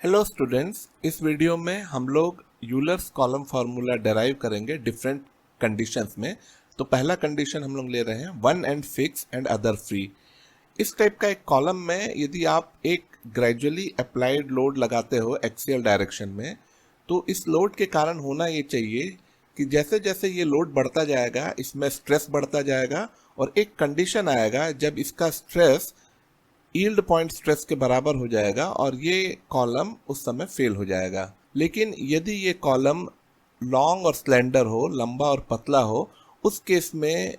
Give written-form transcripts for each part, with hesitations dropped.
Hello students, इस video में हम लोग यूलर्स कॉलम फार्मूला डेराइव करेंगे डिफरेंट कंडीशंस में। तो पहला कंडीशन हम लोग ले रहे हैं one and fix and other free. इस टाइप का एक कॉलम में यदि आप एक ग्रेजुअली अप्लाइड लोड लगाते हो एक्सियल डायरेक्शन में, तो इस लोड के कारण होना ये चाहिए कि जैसे जैसे ये लोड बढ़ता जाएगा इसमें स्ट्रेस बढ़ता जाएगा और एक कंडीशन आएगा जब इसका स्ट्रेस यील्ड पॉइंट स्ट्रेस के बराबर हो जाएगा और ये कॉलम उस समय फेल हो जाएगा। लेकिन यदि ये कॉलम लॉन्ग और स्लेंडर हो, लंबा और पतला हो, उस केस में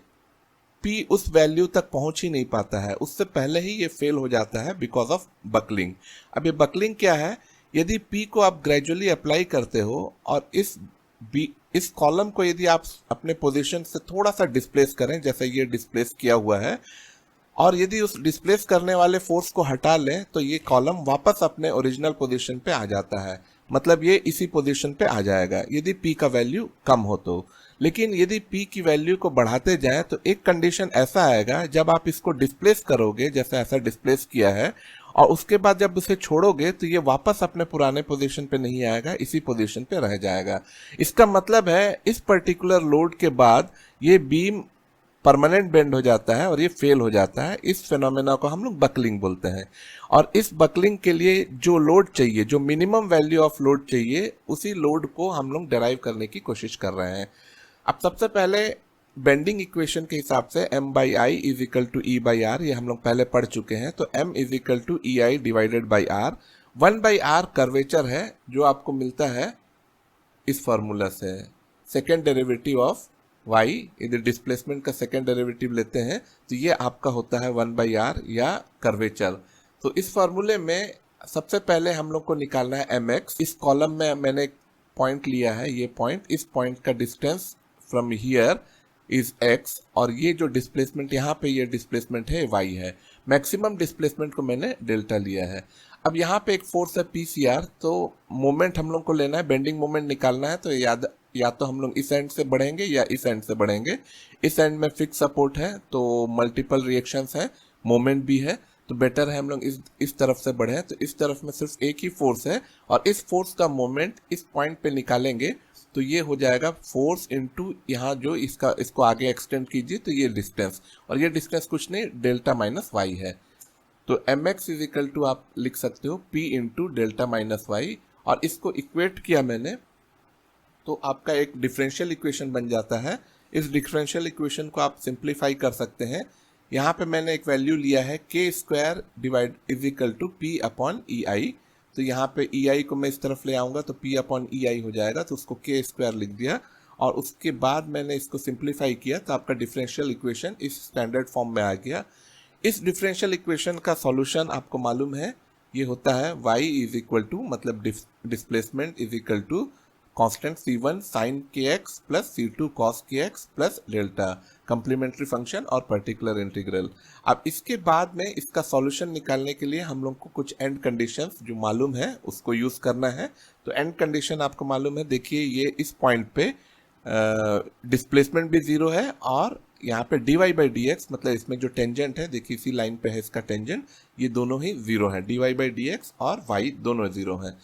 पी उस वैल्यू तक पहुंच ही नहीं पाता है, उससे पहले ही ये फेल हो जाता है बिकॉज ऑफ बकलिंग। अब ये बकलिंग क्या है? यदि पी को आप ग्रेजुअली अप्लाई करते हो और इस कॉलम को यदि आप अपने पोजीशन से थोड़ा सा डिस्प्लेस करें, जैसे ये डिस्प्लेस किया हुआ है, और यदि उस डिस्प्लेस करने वाले फोर्स को हटा लें तो ये कॉलम वापस अपने ओरिजिनल पोजीशन पे आ जाता है। मतलब ये इसी पोजीशन पे आ जाएगा यदि P का वैल्यू कम हो तो। लेकिन यदि P की वैल्यू को बढ़ाते जाएं तो एक कंडीशन ऐसा आएगा जब आप इसको डिस्प्लेस करोगे, जैसे ऐसा डिस्प्लेस किया है, और उसके बाद जब उसे छोड़ोगे तो ये वापस अपने पुराने पोजीशन पे नहीं आएगा, इसी पोजीशन पे रह जाएगा। इसका मतलब है इस पर्टिकुलर लोड के बाद ये बीम परमानेंट बेंड हो जाता है और ये फेल हो जाता है। इस फिनोमेना को हम लोग बकलिंग बोलते हैं। और इस बकलिंग के लिए जो लोड चाहिए, जो मिनिमम वैल्यू ऑफ लोड चाहिए, उसी लोड को हम लोग डिराइव करने की कोशिश कर रहे हैं। अब सबसे पहले बेंडिंग इक्वेशन के हिसाब से m by I is equal to e by r, ये हम लोग पहले पढ़ चुके हैं। तो m is equal to e I divided by r. 1 by r curvature है जो आपको मिलता है इस फॉर्मूला से। सेकेंड डेरिवेटिव ऑफ y, यदि डिस्प्लेसमेंट का सेकेंड डेरिवेटिव लेते हैं तो ये आपका होता है 1 बाई आर या कर्वेचर। तो इस फॉर्मूले में सबसे पहले हम लोग को निकालना है mx। इस कॉलम में मैंने एक पॉइंट लिया है, ये पॉइंट, इस पॉइंट का distance from here is x, और ये जो डिस्प्लेसमेंट यहाँ पे ये डिस्प्लेसमेंट है y है। मैक्सिमम डिस्प्लेसमेंट को मैंने डेल्टा लिया है। अब यहाँ पे एक फोर्स है पीसीआर, तो मोमेंट हम लोग को लेना है, बेंडिंग मोमेंट निकालना है। तो या तो हम लोग इस एंड से बढ़ेंगे या इस एंड से बढ़ेंगे। इस एंड में फिक्स सपोर्ट है तो मल्टीपल रिएक्शंस है, मोमेंट भी है, तो बेटर है हम लोग इस तरफ से बढ़े। तो इस तरफ में सिर्फ एक ही फोर्स है और इस फोर्स का मोमेंट इस पॉइंट पे निकालेंगे तो ये हो जाएगा फोर्स इनटू यहाँ जो इसको आगे एक्सटेंड कीजिए तो ये डिस्टेंस, और ये डिस्टेंस कुछ नहीं, डेल्टा माइनस वाई है। तो mx इज इक्वल टू आप लिख सकते हो p into delta minus y, और इसको इक्वेट किया मैंने तो आपका एक डिफरेंशियल इक्वेशन बन जाता है। इस डिफरेंशियल इक्वेशन को आप सिंप्लीफाई कर सकते हैं। यहाँ पे मैंने एक वैल्यू लिया है k square divide is equal to p upon e i. तो यहाँ पे ई आई को मैं इस तरफ ले आऊँगा तो p अपॉन ई आई हो जाएगा, तो उसको k स्क्वायर लिख दिया और उसके बाद मैंने इसको सिंप्लीफाई किया तो आपका डिफरेंशियल इक्वेशन इस स्टैंडर्ड फॉर्म में आ गया। इस डिफरेंशियल इक्वेशन का सॉल्यूशन आपको मालूम है, ये होता है y इज इक्वल टू, मतलब displacement is equal to constant c1 sin kx plus c2 cos kx plus delta, complementary function और पर्टिकुलर इंटीग्रल। अब इसके बाद में इसका सॉल्यूशन निकालने के लिए हम लोग को कुछ एंड कंडीशंस जो मालूम है उसको यूज करना है। तो एंड कंडीशन आपको मालूम है, देखिए ये इस पॉइंट पे डिस्प्लेसमेंट भी जीरो है और यहाँ पे dy बाई डी एक्स, मतलब इसमें जो टेंजेंट है, देखिए इसी लाइन पे है इसका टेंजेंट, ये दोनों ही जीरो है, dy बाई डी एक्स और y दोनों जीरो है।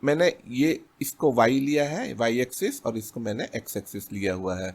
मैंने ये इसको y लिया है, y एक्सिस, और इसको मैंने x एक्सिस लिया हुआ है।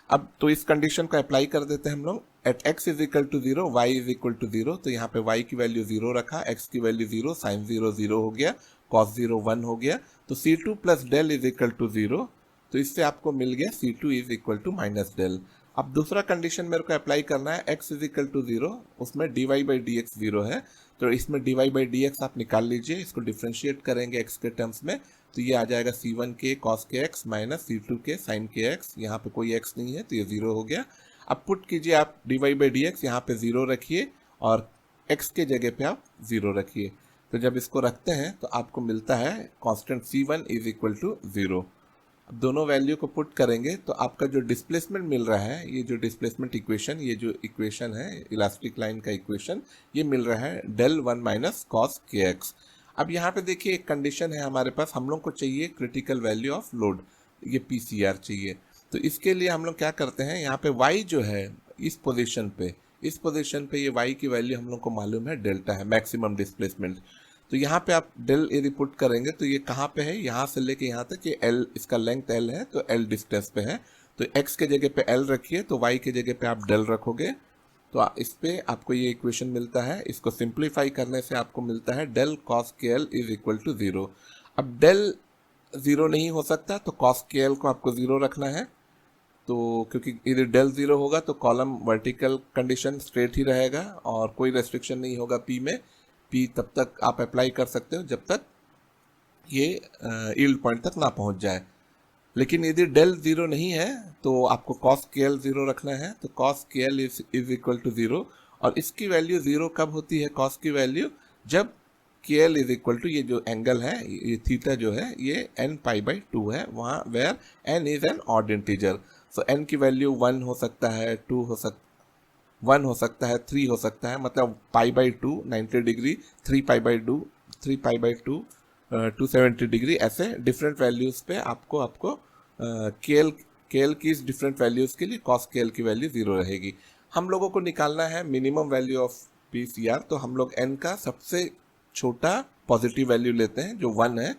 अब तो इस कंडीशन को अप्लाई कर देते हैं हम लोग। At x is equal to zero, y is equal to zero, तो यहाँ पे y की वैल्यू जीरो रखा, x की value zero, sine zero zero हो गया, कॉस जीरो वन हो गया, तो c2 plus del is equal to zero. तो इससे आपको मिल गया c2 is equal to minus del. अब दूसरा कंडीशन मेरे को अप्लाई करना है, x is equal to zero, उसमें dy by D x zero है, तो इसमें dy बाई डी एक्स आप निकाल लीजिए। इसको डिफ्रेंशिएट करेंगे x के टर्म्स में तो ये आ जाएगा c1 के cos के x माइनस c2 के sin के x, यहाँ पे कोई x नहीं है तो ये जीरो हो गया। अब पुट कीजिए आप dy बाई डी एक्स, यहाँ पे जीरो रखिए और x के जगह पे आप जीरो रखिए। तो जब इसको रखते हैं तो आपको मिलता है constant c1 is equal to zero. अब दोनों वैल्यू को पुट करेंगे तो आपका जो डिस्प्लेसमेंट मिल रहा है, ये जो डिस्प्लेसमेंट इक्वेशन, ये जो इक्वेशन है इलास्टिक लाइन का इक्वेशन, ये मिल रहा है डेल वन माइनस कॉस के एक्स। अब यहाँ पे देखिए एक कंडीशन है हमारे पास, हम लोग को चाहिए क्रिटिकल वैल्यू ऑफ लोड, ये पीसीआर चाहिए। तो इसके लिए हम लोग क्या करते हैं, यहाँ पे y जो है इस पोजीशन पे ये y की वैल्यू हम लोग को मालूम है डेल्टा है, मैक्सिमम डिस्प्लेसमेंट। तो यहाँ पे आप डेल यदि पुट करेंगे तो ये कहाँ पे है, यहाँ से लेके यहाँ तक ये एल, इसका लेंथ एल है तो एल डिस्टेंस पे है, तो एक्स के जगह पे एल रखिए तो वाई के जगह पे आप डेल रखोगे, तो इस पे आपको ये इक्वेशन मिलता है। इसको सिंप्लीफाई करने से आपको मिलता है डेल कॉस के एल इज इक्वल टू 0। अब डेल 0 नहीं हो सकता तो कॉस के एल को आपको 0 रखना है, तो क्योंकि यदि डेल 0 होगा तो कॉलम वर्टिकल कंडीशन स्ट्रेट ही रहेगा और कोई रेस्ट्रिक्शन नहीं होगा पी में। पी तब तक आप अप्लाई कर सकते हो जब तक ये यील्ड पॉइंट तक ना पहुंच जाए। लेकिन यदि डेल 0 नहीं है तो आपको कॉस के एल 0 रखना है, तो कॉस के एल इज इक्वल टू 0। और इसकी वैल्यू 0 कब होती है कॉस की वैल्यू, जब के एल इज इक्वल टू, ये जो एंगल है ये थीटा जो है ये n पाई बाई 2 है, वहाँ where n is an odd integer. So n की वैल्यू 1 हो सकता है, 2 हो सकता 1 हो सकता है, 3 हो सकता है, मतलब pi by 2 90 degree, 3 pi by 2 3 pi by 2 270 degree, ऐसे डिफरेंट वैल्यूज़ पे आपको केएल की इस डिफरेंट वैल्यूज़ के लिए कॉस केएल की वैल्यू 0 रहेगी। हम लोगों को निकालना है minimum value of p C r, तो हम लोग एन का सबसे छोटा पॉजिटिव वैल्यू लेते हैं जो 1 है,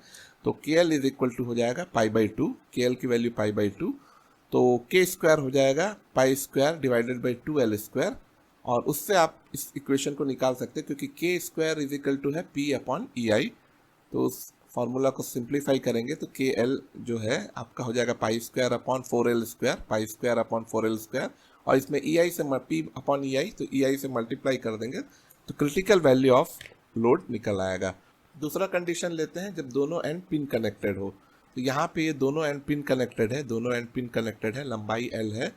तो k L is equal to हो जाएगा पाई बाई 2, के एल की वैल्यू पाई बाई 2, तो के स्क्वायर हो जाएगा pi square divided by 2l square, और उससे आप इस इक्वेशन को निकाल सकते हैं क्योंकि के स्क्वायर इज इक्वल टू है पी अपॉन ई आई। तो उस फार्मूला को सिंप्लीफाई करेंगे तो के एल जो है आपका हो जाएगा pi square upon 4l square, pi square upon 4l square, और इसमें ई आई से पी अपॉन ई आई, तो ई आई से मल्टीप्लाई कर देंगे तो क्रिटिकल वैल्यू ऑफ लोड निकल आएगा। दूसरा कंडीशन लेते हैं जब दोनों एंड पिन कनेक्टेड हो, तो यहाँ पे ये दोनों एंड पिन कनेक्टेड है, दोनों एंड पिन कनेक्टेड है, लंबाई एल है।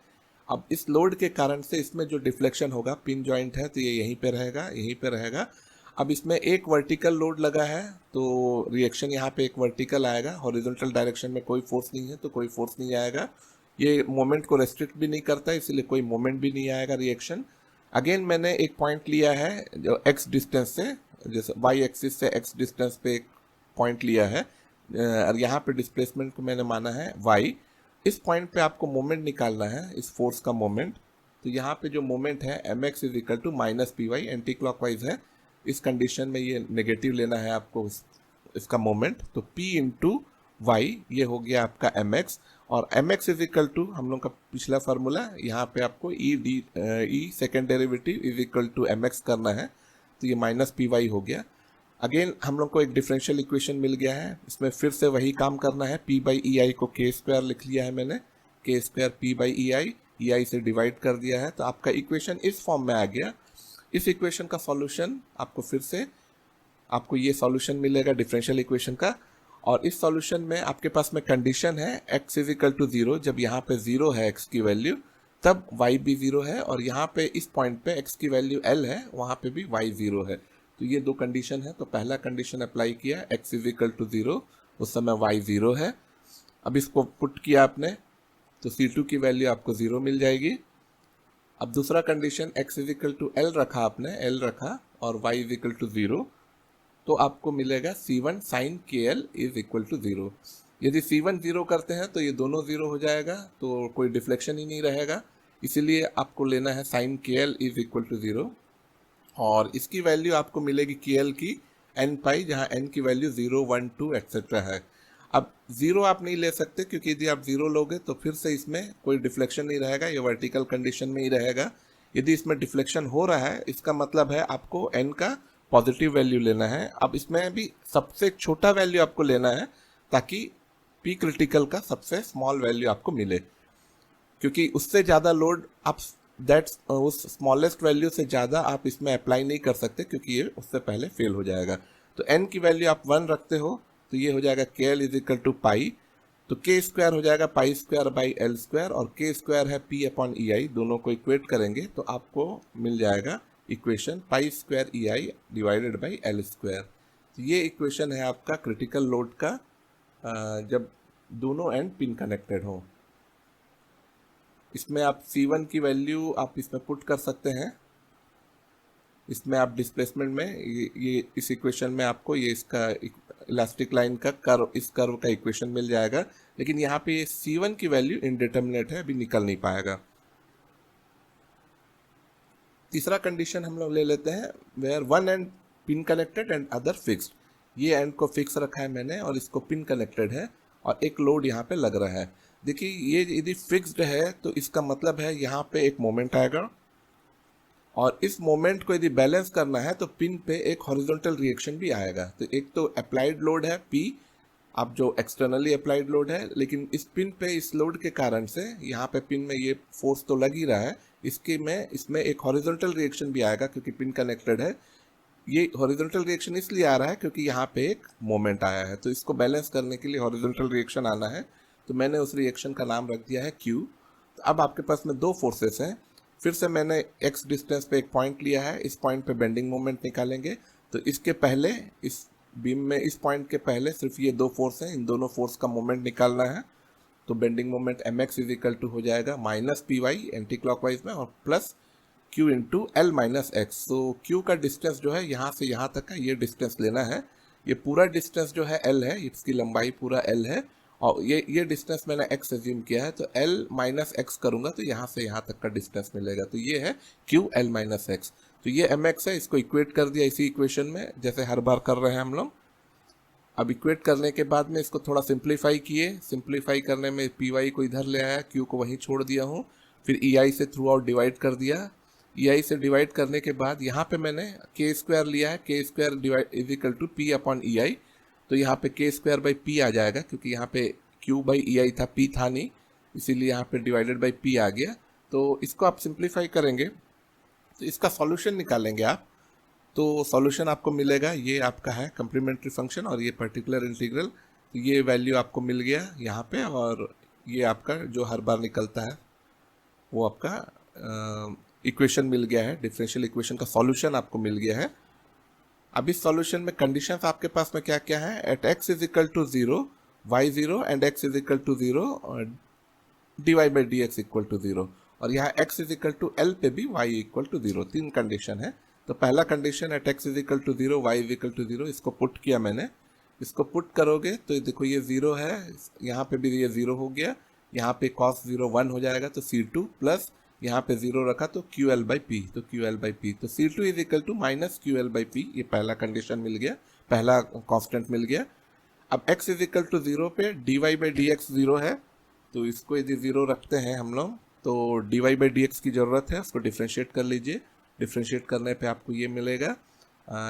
अब इस लोड के कारण से इसमें जो डिफ्लेक्शन होगा, पिन जॉइंट है तो ये यहीं पे रहेगा, यहीं पे रहेगा। अब इसमें एक वर्टिकल लोड लगा है तो रिएक्शन यहाँ पे एक वर्टिकल आएगा, हॉरिजॉन्टल डायरेक्शन में कोई फोर्स नहीं है तो कोई फोर्स नहीं आएगा। ये मोमेंट को रेस्ट्रिक्ट भी नहीं करता, इसलिए कोई मोमेंट भी नहीं आएगा रिएक्शन। अगेन मैंने एक पॉइंट लिया है जो एक्स डिस्टेंस से, जैसे वाई एक्सिस से एक्स डिस्टेंस पे एक पॉइंट लिया है, और यहाँ पे डिस्प्लेसमेंट को मैंने माना है वाई। इस पॉइंट पे आपको मोमेंट निकालना है, इस फोर्स का मोमेंट। तो यहाँ पे जो मोमेंट है m x is equal to minus P Y, anti clockwise है, इस कंडीशन में ये नेगेटिव लेना है आपको इसका मोमेंट, तो p इंटू वाई ये हो गया आपका एम एक्स, और m x is equal to हम लोग का पिछला फार्मूला, यहाँ पे आपको e second derivative is equal to m x करना है, तो ये माइनस पी वाई हो गया। अगेन हम लोग को एक डिफरेंशियल इक्वेशन मिल गया है, इसमें फिर से वही काम करना है, p बाई ई आई को के स्क्वायर लिख लिया है मैंने, के square p by E i से डिवाइड कर दिया है, तो आपका इक्वेशन इस फॉर्म में आ गया। इस इक्वेशन का सॉल्यूशन आपको फिर से आपको ये सॉल्यूशन मिलेगा डिफरेंशियल इक्वेशन का, और इस सॉल्यूशन में आपके पास में कंडीशन है x इज इक्वल टू 0, जब यहाँ पे 0 है x की वैल्यू तब y भी 0 है, और यहाँ पे इस पॉइंट पे x की वैल्यू l है, वहाँ पे भी y 0 है। तो ये दो कंडीशन है, तो पहला कंडीशन अप्लाई किया x इज इक्वल टू 0, उस समय y 0 है। अब इसको पुट किया आपने तो C2 की वैल्यू आपको 0 मिल जाएगी। अब दूसरा condition x is equal to L रखा आपने, एल रखा, और y इज इक्वल टू 0, तो आपको मिलेगा C1 साइन के एल इज इक्वल टू 0। यदि C1 0 करते हैं तो ये दोनों 0 हो जाएगा, तो कोई डिफ्लेक्शन ही नहीं रहेगा, इसीलिए आपको लेना है साइन के एल इज इक्वल टू 0, और इसकी वैल्यू आपको मिलेगी के एल की n पाई, जहाँ n की वैल्यू 0 1 2 एक्सेट्रा है। अब 0 आप नहीं ले सकते क्योंकि यदि आप 0 लोगे तो फिर से इसमें कोई डिफ्लेक्शन नहीं रहेगा, ये वर्टिकल कंडीशन में ही रहेगा। यदि इसमें डिफ्लेक्शन हो रहा है इसका मतलब है आपको n का पॉजिटिव वैल्यू लेना है। अब इसमें भी सबसे छोटा वैल्यू आपको लेना है ताकि पी क्रिटिकल का सबसे स्मॉल वैल्यू आपको मिले, क्योंकि उससे ज़्यादा लोड आप उस स्मॉलेस्ट वैल्यू से ज़्यादा आप इसमें अप्लाई नहीं कर सकते क्योंकि ये उससे पहले फेल हो जाएगा। तो n की वैल्यू आप 1 रखते हो तो ये हो जाएगा के एल इज इक्वल टू पाई, तो के स्क्वायर हो जाएगा pi square by L square, और के स्क्वायर है पी अपॉन ई आई, दोनों को इक्वेट करेंगे तो आपको मिल जाएगा equation pi square e I divided by L square. तो ये इक्वेशन है आपका क्रिटिकल लोड का जब दोनों एंड पिन कनेक्टेड हो। इसमें आप C1 की वैल्यू आप इसमें पुट कर सकते हैं, इसमें आप डिस्प्लेसमेंट में ये इस इक्वेशन में आपको ये इसका इलास्टिक लाइन का कर्व, इस कर्व का इक्वेशन मिल जाएगा, लेकिन यहाँ पे ये C1 की वैल्यू इनडिटर्मिनेट है, अभी निकल नहीं पाएगा। तीसरा कंडीशन हम लोग ले लेते हैं where one end pin connected and other fixed. ये एंड को फिक्स रखा है मैंने और इसको पिन कनेक्टेड है और एक लोड यहाँ पे लग रहा है। देखिए ये यदि फिक्स्ड है तो इसका मतलब है यहाँ पे एक मोमेंट आएगा और इस मोमेंट को यदि बैलेंस करना है तो पिन पे एक हॉरिजॉन्टल रिएक्शन भी आएगा। तो एक तो अप्लाइड लोड है P, अब जो एक्सटर्नली अप्लाइड लोड है, लेकिन इस पिन पे इस लोड के कारण से यहाँ पे पिन में ये फोर्स तो लग ही रहा है, इसमें एक हॉरिजॉन्टल रिएक्शन भी आएगा क्योंकि पिन कनेक्टेड है। ये हॉरिजॉन्टल रिएक्शन इसलिए आ रहा है क्योंकि यहाँ पे एक मोमेंट आया है, तो इसको बैलेंस करने के लिए हॉरिजॉन्टल रिएक्शन आना है, तो मैंने उस रिएक्शन का नाम रख दिया है Q। तो अब आपके पास में दो फोर्सेस हैं। फिर से मैंने x डिस्टेंस पे एक पॉइंट लिया है, इस पॉइंट पे बेंडिंग मोमेंट निकालेंगे। तो इसके पहले इस बीम में इस पॉइंट के पहले सिर्फ ये दो फोर्स हैं, इन दोनों फोर्स का मोमेंट निकालना है। तो bending moment mx is equal to हो जाएगा minus P Y anti clockwise में और plus q into L minus X. तो q का डिस्टेंस जो है यहाँ से यहाँ तक का ये डिस्टेंस लेना है। ये पूरा डिस्टेंस जो है l है, इसकी लंबाई पूरा l है और ये डिस्टेंस मैंने x एज्यूम किया है, तो l माइनस एक्स करूंगा तो यहाँ से यहाँ तक का डिस्टेंस मिलेगा। तो ये है q l माइनस एक्स। तो ये mx है, इसको इक्वेट कर दिया इसी इक्वेशन में जैसे हर बार कर रहे हैं हम लोग। अब इक्वेट करने के बाद में इसको थोड़ा सिंप्लीफाई किए, सिंप्लीफाई करने में पी वाई को इधर ले आया, q को वहीं छोड़ दिया हूँ, फिर ई आई से थ्रू आउट डिवाइड कर दिया। ई आई से डिवाइड करने के बाद यहाँ पे मैंने के स्क्वायर लिया है, k square divide is equal to p upon e i. तो यहाँ पे के स्क्वायर बाई पी आ जाएगा क्योंकि यहाँ पे क्यू बाई ई आई था, पी था नहीं, इसीलिए यहाँ पे डिवाइडेड बाई पी आ गया। तो इसको आप सिंप्लीफाई करेंगे तो इसका सॉल्यूशन निकालेंगे आप, तो सॉल्यूशन आपको मिलेगा, ये आपका है कम्प्लीमेंट्री फंक्शन और ये पर्टिकुलर इंटीग्रल। तो ये वैल्यू आपको मिल गया यहाँ पे और ये आपका जो हर बार निकलता है वो आपका इक्वेशन मिल गया है, डिफरेंशियल इक्वेशन का सॉल्यूशन आपको मिल गया है। अब इस सॉल्यूशन में कंडीशंस आपके पास में क्या क्या है, at x is equal to 0 y 0 and x is equal to 0 और dy by D X equal to 0 और यहाँ x is equal to l पे भी y इक्वल टू 0, तीन कंडीशन है। तो पहला condition at x is equal to 0 y is equal to 0, इसको पुट किया मैंने, इसको पुट करोगे तो देखो ये 0 है, यहाँ पे भी ये 0 हो गया, यहाँ पे cos 0 1 हो जाएगा तो C2 प्लस यहाँ पे 0 रखा तो QL बाई पी, तो QL बाई पी, तो C2 is equal to minus QL by P, ये पहला कंडीशन मिल गया, पहला कांस्टेंट मिल गया। अब x इज इक्वल टू 0 पे dy बाई डी एक्स 0 है, तो इसको यदि 0 रखते हैं हम लोग तो dy बाई डी एक्स की ज़रूरत है, उसको डिफ्रेंशिएट कर लीजिए। डिफ्रेंशिएट करने पे आपको ये मिलेगा,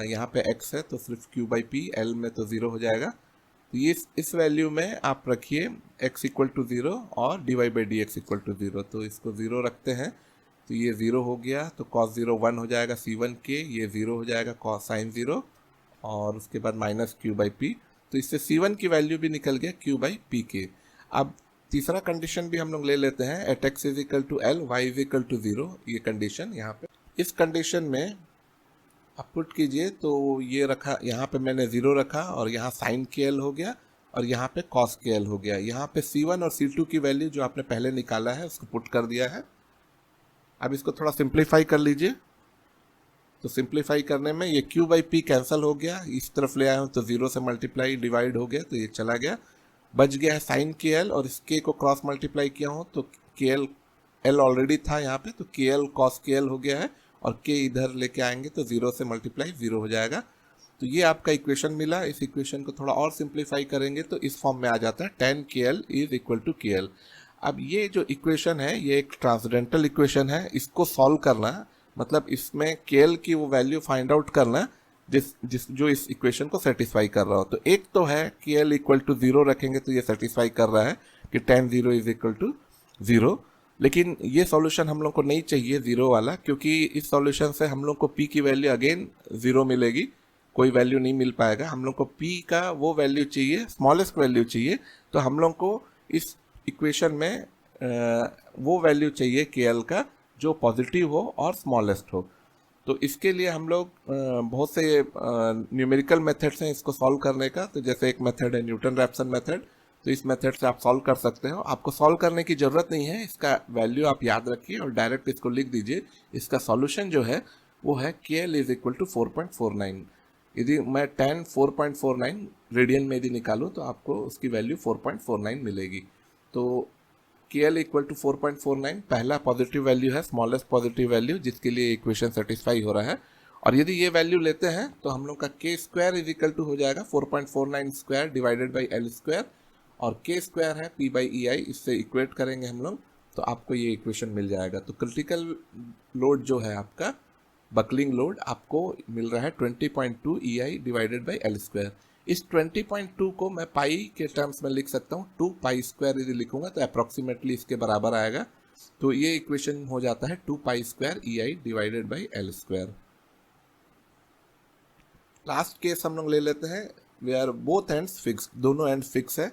यहाँ पे x है तो सिर्फ q बाई पी, l में तो 0 हो जाएगा। तो ये इस वैल्यू में आप रखिए x इक्वल टू 0 और dy by D X equal to 0, तो इसको 0 रखते हैं तो ये 0 हो गया, तो cos 0 1 हो जाएगा C1 के, ये 0 हो जाएगा cos sin 0 और उसके बाद माइनस q बाई पी, तो इससे C1 की वैल्यू भी निकल गया q बाई पी के। अब तीसरा कंडीशन भी हम लोग ले लेते हैं, at x is equal to l y is equal to 0, ये कंडीशन यहाँ पे, इस कंडीशन में आप पुट कीजिए तो ये रखा, यहाँ पे मैंने 0 रखा और यहाँ साइन के एल हो गया और यहाँ पे कॉस के एल हो गया। यहाँ पे C1 और C2 की वैल्यू जो आपने पहले निकाला है उसको पुट कर दिया है। अब इसको थोड़ा सिंप्लीफाई कर लीजिए, तो सिंप्लीफाई करने में ये q बाई पी कैंसिल हो गया, इस तरफ ले आया हूँ तो 0 से मल्टीप्लाई डिवाइड हो गया तो ये चला गया, बच गया है साइन के एल और इस के को क्रॉस मल्टीप्लाई किया हूँ तो के एल ऑलरेडी था यहाँ पे, तो के एल कॉस के एल हो गया है और के इधर लेके आएंगे तो 0 से मल्टीप्लाई 0 हो जाएगा। तो ये आपका इक्वेशन मिला। इस इक्वेशन को थोड़ा और सिंप्लीफाई करेंगे तो इस फॉर्म में आ जाता है tan के एल इज इक्वल टू के एल। अब ये जो इक्वेशन है ये एक ट्रांसडेंटल इक्वेशन है, इसको सॉल्व करना मतलब इसमें के एल की वो वैल्यू फाइंड आउट करना जो इस इक्वेशन को सेटिस्फाई कर रहा हो। तो एक तो है के एल इक्वल टू 0 रखेंगे तो ये सेटिस्फाई कर रहा है कि tan 0 इज इक्वल टू 0, लेकिन ये सॉल्यूशन हम लोग को नहीं चाहिए 0 वाला, क्योंकि इस सॉल्यूशन से हम लोग को p की वैल्यू अगेन 0 मिलेगी, कोई वैल्यू नहीं मिल पाएगा। हम लोग को p का वो वैल्यू चाहिए, स्मॉलेस्ट वैल्यू चाहिए, तो हम लोग को इस इक्वेशन में वो वैल्यू चाहिए KL का जो पॉजिटिव हो और स्मॉलेस्ट हो। तो इसके लिए हम लोग बहुत से न्यूमेरिकल मेथड्स हैं इसको सॉल्व करने का। तो जैसे एक मेथड है न्यूटन रैप्सन मेथड, तो इस मेथड से आप सॉल्व कर सकते हो। आपको सॉल्व करने की ज़रूरत नहीं है, इसका वैल्यू आप याद रखिए और डायरेक्ट इसको लिख दीजिए। इसका सॉल्यूशन जो है वो है KL इज इक्वल टू 4.49। यदि मैं tan 4.49 रेडियन में यदि निकालूँ तो आपको उसकी वैल्यू 4.49 मिलेगी। तो KL इक्वल टू 4.49 पहला पॉजिटिव वैल्यू है, स्मॉलेस्ट पॉजिटिव वैल्यू जिसके लिए इक्वेशन सेटिस्फाई हो रहा है, और यदि ये वैल्यू लेते हैं तो हम लोग का के स्क्वायर इज इक्वल टू हो जाएगा 4.49 square divided by L square, और के स्क्वायर है पी बाई ई आई, इससे इक्वेट करेंगे हम लोग तो आपको ये इक्वेशन मिल जाएगा। तो क्रिटिकल लोड जो है आपका बकलिंग लोड आपको मिल रहा है 20.2 ई I divided by L square. इस 20.2 को मैं पाई के टर्म्स में लिख सकता हूँ, 2 पाई स्क्वायर यदि लिखूंगा तो अप्रॉक्सीमेटली इसके बराबर आएगा। तो ये इक्वेशन हो जाता है 2 पाई square e I divided by L square. Last case हम लोग ले लेते हैं वेयर बोथ एंड्स फिक्स, दोनों एंड फिक्स है।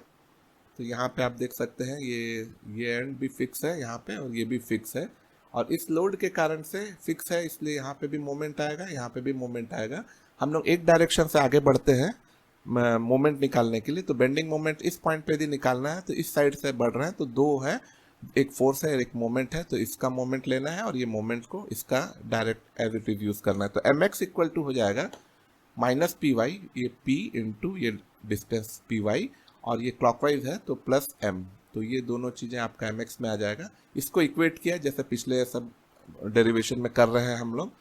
तो यहाँ पे आप देख सकते हैं ये एंड भी फिक्स है यहाँ पे, और ये भी फिक्स है, और इस लोड के कारण से फिक्स है इसलिए यहाँ पे भी मोमेंट आएगा, यहाँ पे भी मोमेंट आएगा। हम लोग एक डायरेक्शन से आगे बढ़ते हैं मोमेंट निकालने के लिए। तो बेंडिंग मोमेंट इस पॉइंट पे यदि निकालना है तो इस साइड से बढ़ रहे हैं, तो दो है, एक फोर्स है एक मोमेंट है, तो इसका मोमेंट लेना है और ये मोमेंट को इसका direct as it is use करना है। तो एम एक्स इक्वल टू हो जाएगा माइनस पी वाई, ये पी इंटू ये डिस्टेंस पी वाई, और ये क्लॉकवाइज है तो प्लस एम, तो ये दोनों चीज़ें आपका एम एक्स में आ जाएगा। इसको इक्वेट किया जैसे पिछले सब डेरिवेशन में कर रहे हैं हम लोग,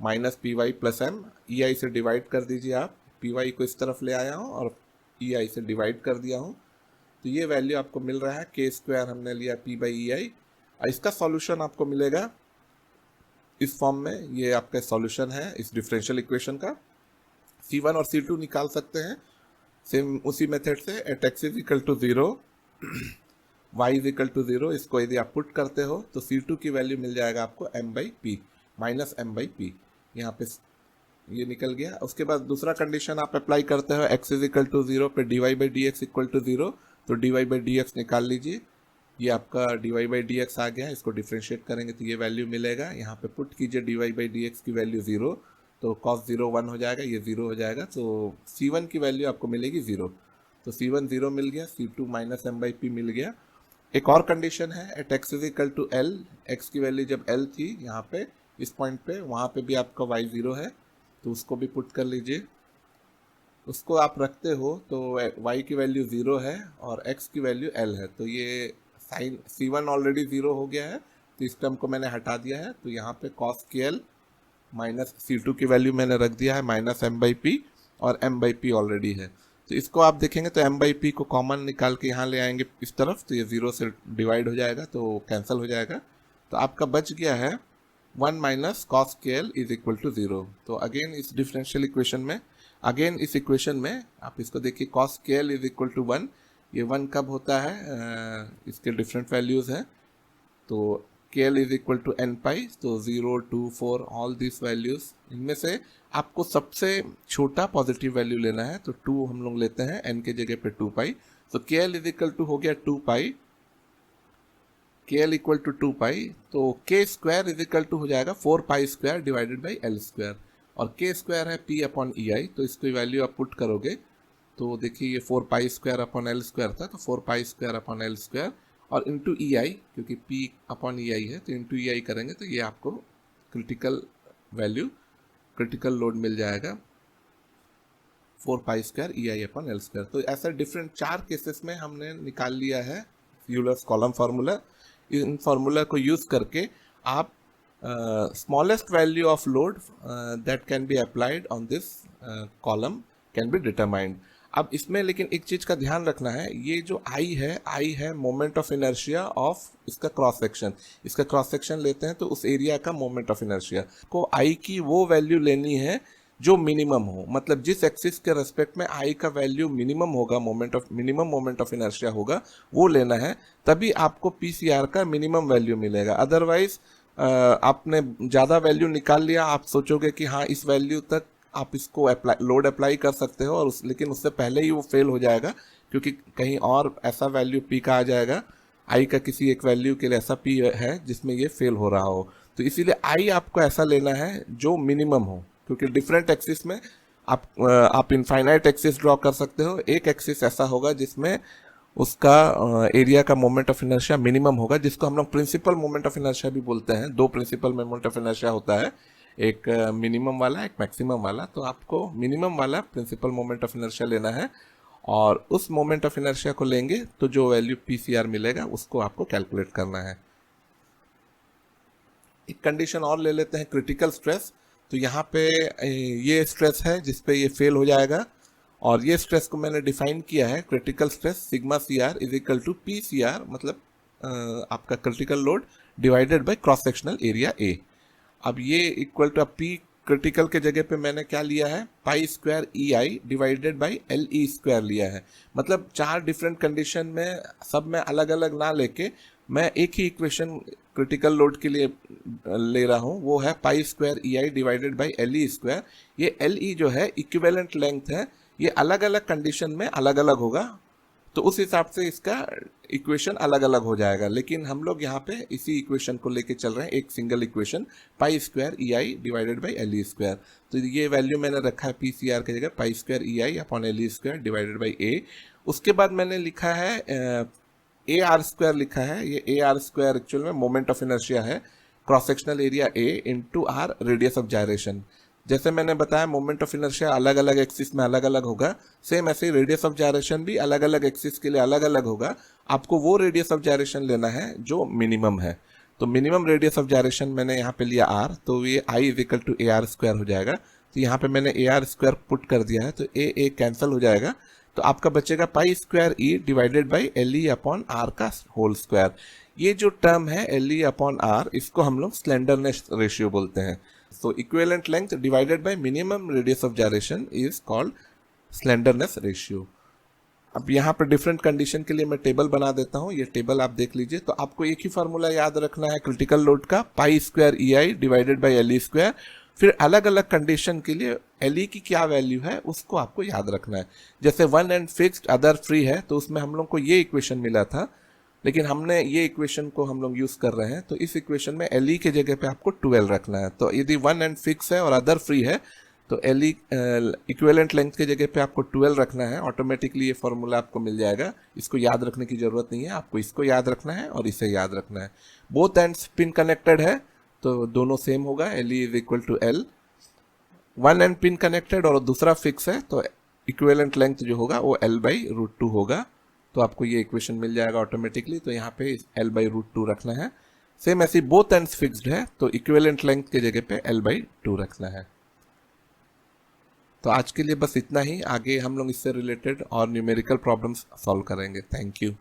minus P y plus m, e i से डिवाइड कर दीजिए आप, पी वाई को इस तरफ ले आया हूँ और ई आई से डिवाइड कर दिया हूँ, तो ये वैल्यू आपको मिल रहा है के स्क्वायर हमने लिया पी बाई ई आई। इसका सॉल्यूशन आपको मिलेगा इस फॉर्म में, ये आपका सॉल्यूशन है इस डिफरेंशियल इक्वेशन का। C1 और C2 निकाल सकते हैं सेम उसी मेथड से, at x is equal to 0 y is equal to 0, इसको यदि आप पुट करते हो तो C2 की वैल्यू मिल जाएगा आपको m by P minus M by P, यहाँ पे ये निकल गया। उसके बाद दूसरा कंडीशन आप अप्लाई करते हो x इज इक्वल टू 0 पे dy by D X equal to 0, तो dy बाई डी एक्स निकाल लीजिए, ये आपका dy बाई डी एक्स आ गया, इसको डिफ्रेंशिएट करेंगे तो ये वैल्यू मिलेगा। यहाँ पे पुट कीजिए dy बाई डी एक्स की वैल्यू 0, तो cos 0 1 हो जाएगा, ये 0 हो जाएगा, तो C1 की वैल्यू आपको मिलेगी 0, तो C1 0 मिल गया, C2 minus M by p मिल गया। एक और कंडीशन है at x is equal to L, x की वैल्यू जब L थी यहाँ पे इस पॉइंट पे, वहाँ पे भी आपका y 0 है, तो उसको भी पुट कर लीजिए, उसको आप रखते हो तो y की वैल्यू 0 है और x की वैल्यू L है, तो ये साइन C1 ऑलरेडी 0 हो गया है, तो इस टर्म को मैंने हटा दिया है, तो यहाँ पे cos के L माइनस C2 की वैल्यू मैंने रख दिया है माइनस एम बाई पी, और एम बाई पी ऑलरेडी है, तो इसको आप देखेंगे तो एम बाई पी को कॉमन निकाल के यहाँ ले आएंगे इस तरफ, तो ये 0 से डिवाइड हो जाएगा तो कैंसिल हो जाएगा, तो आपका बच गया है 1 माइनस कॉस के एल इज इक्वल टू 0। तो अगेन इस डिफरेंशियल इक्वेशन में, अगेन इस इक्वेशन में आप इसको देखिए कॉस के एल इज इक्वल टू 1, ये 1 कब होता है, इसके डिफरेंट वैल्यूज़ हैं, तो k L is equal to n pi, तो 0 2 4 ऑल दिस वैल्यूज, इनमें से आपको सबसे छोटा पॉजिटिव वैल्यू लेना है, तो 2 हम लोग लेते हैं एन के जगह पे 2 पाई, तो k L is equal to हो गया 2 पाई, के एल इक्वल टू 2 पाई, तो के स्क्वायर इज इक्वल टू हो जाएगा 4 pi square divided by L square, और के स्क्वायर है पी अपॉन ई आई, तो इसको वैल्यू आप पुट करोगे तो देखिए ये 4 pi square upon L square था, तो 4 pi square upon L square और इंटू ई आई, क्योंकि P अपॉन ई आई है तो इंटू ई आई करेंगे तो ये आपको क्रिटिकल वैल्यू, क्रिटिकल लोड मिल जाएगा 4 पाई square e i upon L square. तो ऐसा डिफरेंट 4 केसेस में हमने निकाल लिया है यूलर्स कॉलम फार्मूला। इन फार्मूला को यूज़ करके आप smallest value of load that can be applied on this column can be determined. अब इसमें लेकिन एक चीज़ का ध्यान रखना है, ये जो आई है मोमेंट ऑफ इनर्शिया ऑफ इसका क्रॉस सेक्शन, इसका क्रॉस सेक्शन लेते हैं तो उस एरिया का मोमेंट ऑफ इनर्शिया को आई की वो वैल्यू लेनी है जो मिनिमम हो, मतलब जिस एक्सिस के रेस्पेक्ट में आई का वैल्यू मिनिमम होगा, मिनिमम मोमेंट ऑफ इनर्शिया होगा वो लेना है, तभी आपको पीसीआर का मिनिमम वैल्यू मिलेगा। अदरवाइज आपने ज़्यादा वैल्यू निकाल लिया, आप सोचोगे कि हाँ इस वैल्यू तक आप इसको लोड अप्लाई कर सकते हो, और लेकिन उससे पहले ही वो फेल हो जाएगा, क्योंकि कहीं और ऐसा वैल्यू पी का आ जाएगा, आई का किसी एक वैल्यू के लिए ऐसा पी है जिसमें ये फेल हो रहा हो। तो इसीलिए आई आपको ऐसा लेना है जो मिनिमम हो, क्योंकि डिफरेंट एक्सिस में आप इनफाइनाइट एक्सिस ड्रॉ कर सकते हो, एक एक्सिस ऐसा होगा जिसमें उसका एरिया का मोमेंट ऑफ इनर्शिया मिनिमम होगा, जिसको हम लोग प्रिंसिपल मोमेंट ऑफ इनर्शिया भी बोलते हैं। 2 प्रिंसिपल मोमेंट ऑफ इनर्शिया होता है, एक मिनिमम वाला एक मैक्सिमम वाला, तो आपको मिनिमम वाला प्रिंसिपल मोमेंट ऑफ इनर्शिया लेना है, और उस मोमेंट ऑफ इनर्शिया को लेंगे तो जो वैल्यू पीसीआर मिलेगा उसको आपको कैलकुलेट करना है। एक कंडीशन और ले लेते हैं क्रिटिकल स्ट्रेस। तो यहाँ पे ये स्ट्रेस है जिस पे ये फेल हो जाएगा, और ये स्ट्रेस को मैंने डिफाइन किया है critical stress sigma C R is equal to P C R, मतलब आपका critical load divided by cross sectional area A. अब ये इक्वल टू पी क्रिटिकल के जगह पे मैंने क्या लिया है, पाई square e I divided by L e square लिया है। मतलब 4 डिफरेंट कंडीशन में सब में अलग अलग ना लेके मैं एक ही इक्वेशन क्रिटिकल लोड के लिए ले रहा हूँ, वो है पाई square e I divided by L e square. ये एल ई जो है इक्विवेलेंट लेंथ है, ये अलग अलग कंडीशन में अलग अलग होगा, तो उस हिसाब से इसका इक्वेशन अलग अलग हो जाएगा। लेकिन हम लोग यहाँ पे इसी इक्वेशन को लेके चल रहे हैं, एक single equation pi square e I divided by L e square. तो ये वैल्यू मैंने रखा है पी सी आर की जगह pi square e i upon L e square divided by a. उसके बाद मैंने लिखा है ए आर स्क्वायर लिखा है। ये ए आर स्क्वायर एक्चुअल में मोमेंट ऑफ इनर्शिया है, cross sectional area A into R radius of gyration. जैसे मैंने बताया मोमेंट ऑफ इनर्शिया अलग अलग एक्सिस में अलग अलग होगा, सेम ऐसे ही रेडियस ऑफ जायरेशन भी अलग अलग एक्सिस के लिए अलग अलग होगा। आपको वो रेडियस ऑफ जायरेशन लेना है जो मिनिमम है। तो मिनिमम रेडियस ऑफ जायरेशन मैंने यहाँ पे लिया आर, तो ये I is equal to a are square हो जाएगा। तो यहाँ पे मैंने ए आर स्क्वायर पुट कर दिया है, तो ए कैंसिल हो जाएगा, तो आपका बचेगा pi square E divided by L E upon R का होल स्क्वायर। ये जो टर्म है एल ई अपॉन आर, इसको हम लोग स्लेंडरनेस रेशियो बोलते हैं। So equivalent length divided by minimum radius of gyration is called slenderness ratio. अब यहाँ पर डिफरेंट कंडीशन के लिए मैं टेबल बना देता हूँ, ये टेबल आप देख लीजिए। तो आपको एक ही फार्मूला याद रखना है क्रिटिकल लोड का, पाई square e I divided by L e square. फिर अलग अलग कंडीशन के लिए एल ई की क्या वैल्यू है उसको आपको याद रखना है। जैसे one and fixed other free है, तो उसमें हम लोग को ये इक्वेशन मिला था, लेकिन हमने ये इक्वेशन को हम लोग यूज कर रहे हैं, तो इस इक्वेशन में एल ई के जगह पे आपको 12 रखना है। तो यदि वन एंड फिक्स है और अदर फ्री है, तो एल ई इक्विवेलेंट लेंथ के जगह पे आपको 12 रखना है। ऑटोमेटिकली ये फॉर्मूला आपको मिल जाएगा, इसको याद रखने की जरूरत नहीं है, आपको इसको याद रखना है और इसे याद रखना है। बोथ एंड्स पिन कनेक्टेड है तो दोनों सेम होगा, L E is equal to L. One end pin connected और दूसरा फिक्स है, तो इक्विवेलेंट लेंथ जो होगा वो एल बाई रूट 2 होगा। तो आपको ये इक्वेशन मिल जाएगा ऑटोमेटिकली। तो यहाँ पे एल बाई रूट 2 रखना है। सेम ऐसी बोथ एंड्स फिक्स्ड है, तो इक्विवेलेंट लेंथ के जगह पे एल बाई 2 रखना है। तो आज के लिए बस इतना ही, आगे हम लोग इससे रिलेटेड और न्यूमेरिकल प्रॉब्लम्स सॉल्व करेंगे। Thank you.